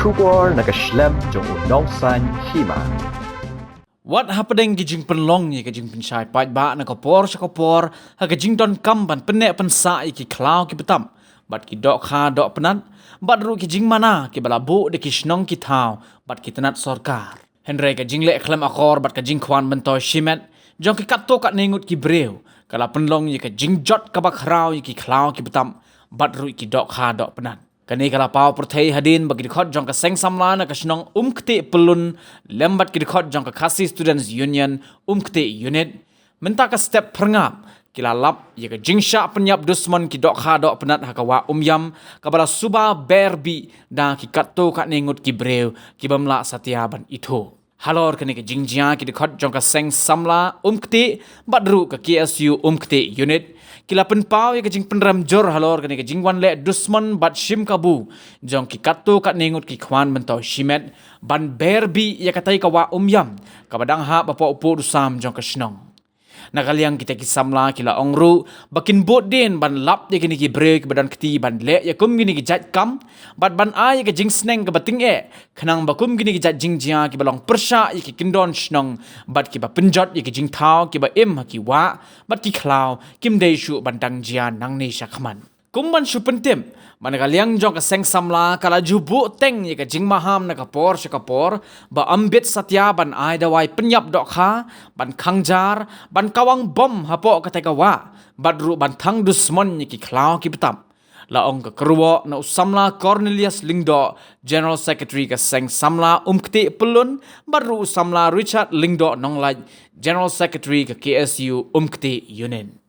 Shubor nakaslem jong unongsan hima. What happening gijing penlong ye gijing pensyai pai ba na kapor sa kapor ha gijing don kamban penek pensa ki klau ki betam bat ki dok kha dok penat bat ru gijing mana ki balabu de ki snong ki thau bat ki tenat sarkar Henry gijing le klem akor bat gijing kwan bentoi shimet jong ki katto kat nengut ki breu kala penlong ye gijing jot ka bakrau ye ki klau ki betam bat ru ki dok kha dok penat Kani kala pau perthai hadin bagi dikhot jong ka seng samla na ka snong kti pelun lembat ki dikhot jong ka Khasi Students Union kti unit menta ka step perngap kila lap ye ka jingsha penyap dusman ki dok kha dok penat hakawa yam kabala suba berbi da ki katto ka nengut ki breu ki bamla satiaban itu halor kani ka jingjia ki dikhot jong ka seng samla kti badru ka KSU kti unit Kila penpau ya kajing penram jor halor kani kajing wan le dusman bat shim kabu jong ki katto kat nengut ki khwan mentau shimet ban berbi ya katai kawa yam kabadang ha bapa upo dusam jong ka snong nakaliang kita ki samla kila ongru bakin bot din ban lap ya kini ki break badan keti ban le ya kum gini ki jat kam bat ban ai ka jing sneng ka bating khanang bakum gini ki jat jing jia ki balong persha ya ki kindon snong bat ki ba penjot ya ki jing thau ki ba em ha ki wa bat ki klau kim dei shu bandang jia nang ni shakman kumban shu pentem manakaliang jong ka seng samla kala jubu teng ye ka jing maham na kapor shakapor ba ambit satya ban ai dawai penyap dok kha ban khangjar ban kawang bom hapo ka tekawa badru ban thang dusmon ye ki klau ki betam la ong ka kruwo na usamla Cornelius Lingdo General Secretary ka seng samla kti pelun badru usamla Richard Lingdo nonglaj General Secretary ka KSU kti unit